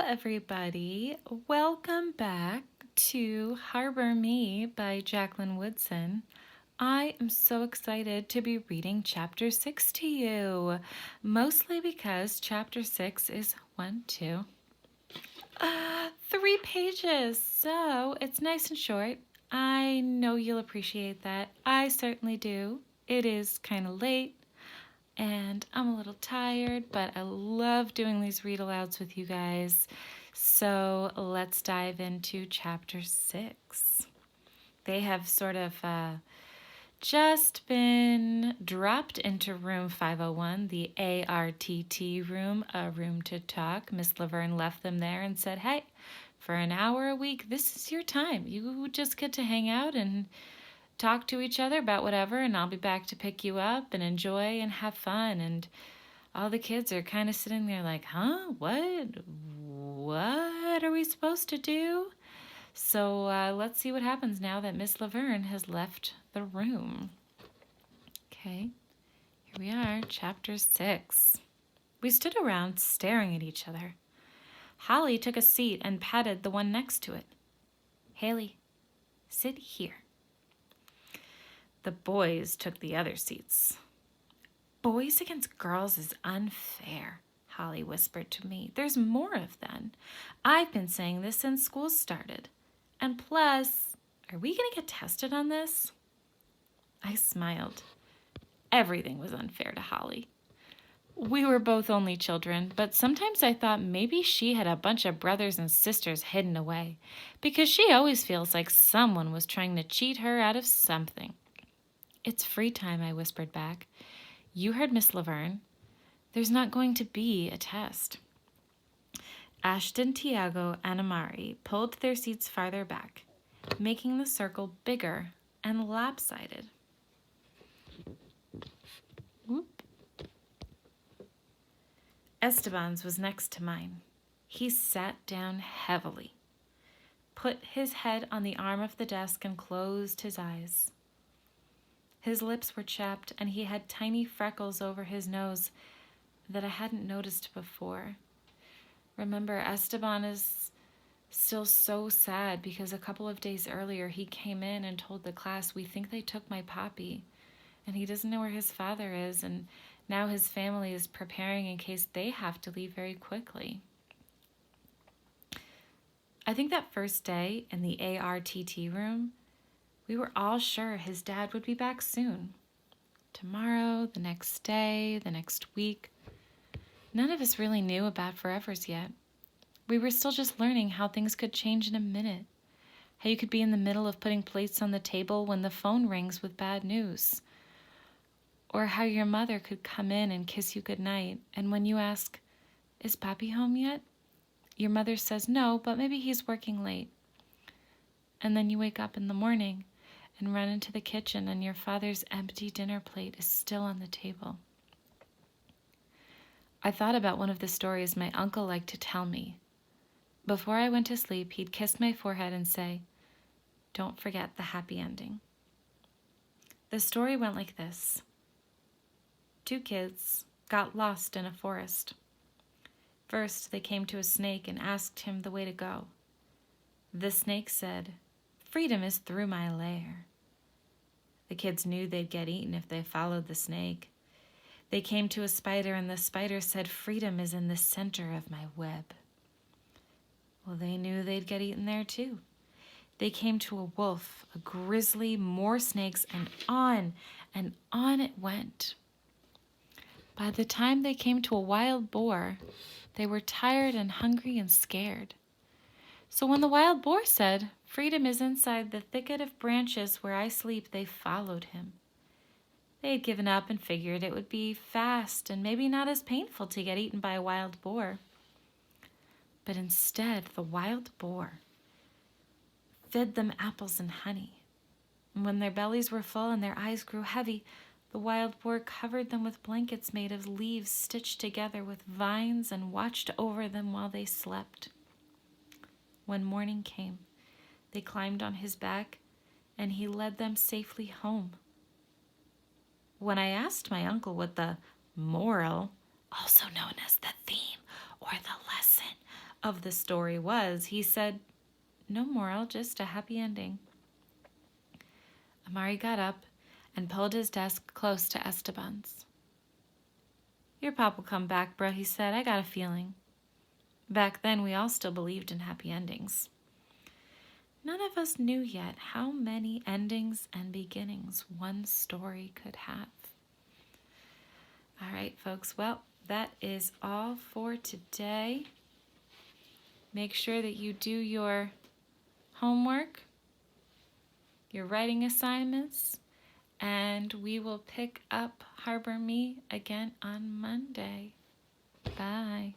everybody. Welcome back to Harbor Me by Jacqueline Woodson. I am so excited to be reading Chapter 6 to you, mostly because Chapter 6 is 3 pages, so it's nice and short. I know you'll appreciate that. I certainly do. It is kind of late, and I'm a little tired, but I love doing these read alouds with you guys. So let's dive into Chapter 6. They have sort of just been dropped into room 501, the ARTT room, a room to talk. Miss Laverne left them there and said, hey, for an hour a week, this is your time. You just get to hang out and talk to each other about whatever, and I'll be back to pick you up and enjoy and have fun. And all the kids are kind of sitting there like, huh? What are we supposed to do? So let's see what happens now that Miss Laverne has left the room. Okay, here we are, Chapter 6. We stood around staring at each other. Holly took a seat and patted the one next to it. Haley, sit here. The boys took the other seats. Boys against girls is unfair, Holly whispered to me. There's more of them. I've been saying this since school started. And plus, are we going to get tested on this? I smiled. Everything was unfair to Holly. We were both only children, but sometimes I thought maybe she had a bunch of brothers and sisters hidden away, because she always feels like someone was trying to cheat her out of something. It's free time, I whispered back. You heard Miss Laverne. There's not going to be a test. Ashton, Tiago, and Amari pulled their seats farther back, making the circle bigger and lopsided. Whoop. Esteban's was next to mine. He sat down heavily, put his head on the arm of the desk, and closed his eyes. His lips were chapped, and he had tiny freckles over his nose that I hadn't noticed before. Remember, Esteban is still so sad because a couple of days earlier he came in and told the class, we think they took my Poppy, and he doesn't know where his father is, and now his family is preparing in case they have to leave very quickly. I think that first day in the ARTT room, we were all sure his dad would be back soon. Tomorrow, the next day, the next week. None of us really knew about forevers yet. We were still just learning how things could change in a minute. How you could be in the middle of putting plates on the table when the phone rings with bad news. Or how your mother could come in and kiss you goodnight, and when you ask, is Papi home yet? Your mother says no, but maybe he's working late. And then you wake up in the morning and run into the kitchen, and your father's empty dinner plate is still on the table. I thought about one of the stories my uncle liked to tell me. Before I went to sleep, he'd kiss my forehead and say, don't forget the happy ending. The story went like this. 2 kids got lost in a forest. First, they came to a snake and asked him the way to go. The snake said, freedom is through my lair. The kids knew they'd get eaten if they followed the snake. They came to a spider, and the spider said, freedom is in the center of my web. Well, they knew they'd get eaten there too. They came to a wolf, a grizzly, more snakes, and on it went. By the time they came to a wild boar, they were tired and hungry and scared. So when the wild boar said, freedom is inside the thicket of branches where I sleep, they followed him. They had given up and figured it would be fast and maybe not as painful to get eaten by a wild boar. But instead, the wild boar fed them apples and honey. And when their bellies were full and their eyes grew heavy, the wild boar covered them with blankets made of leaves stitched together with vines and watched over them while they slept. When morning came, they climbed on his back, and he led them safely home. When I asked my uncle what the moral, also known as the theme or the lesson of the story was, he said, "No moral, just a happy ending." Amari got up and pulled his desk close to Esteban's. "Your pop will come back, bruh," he said. "I got a feeling." Back then, we all still believed in happy endings. None of us knew yet how many endings and beginnings one story could have. All right, folks. Well, that is all for today. Make sure that you do your homework, your writing assignments, and we will pick up Harbor Me again on Monday. Bye.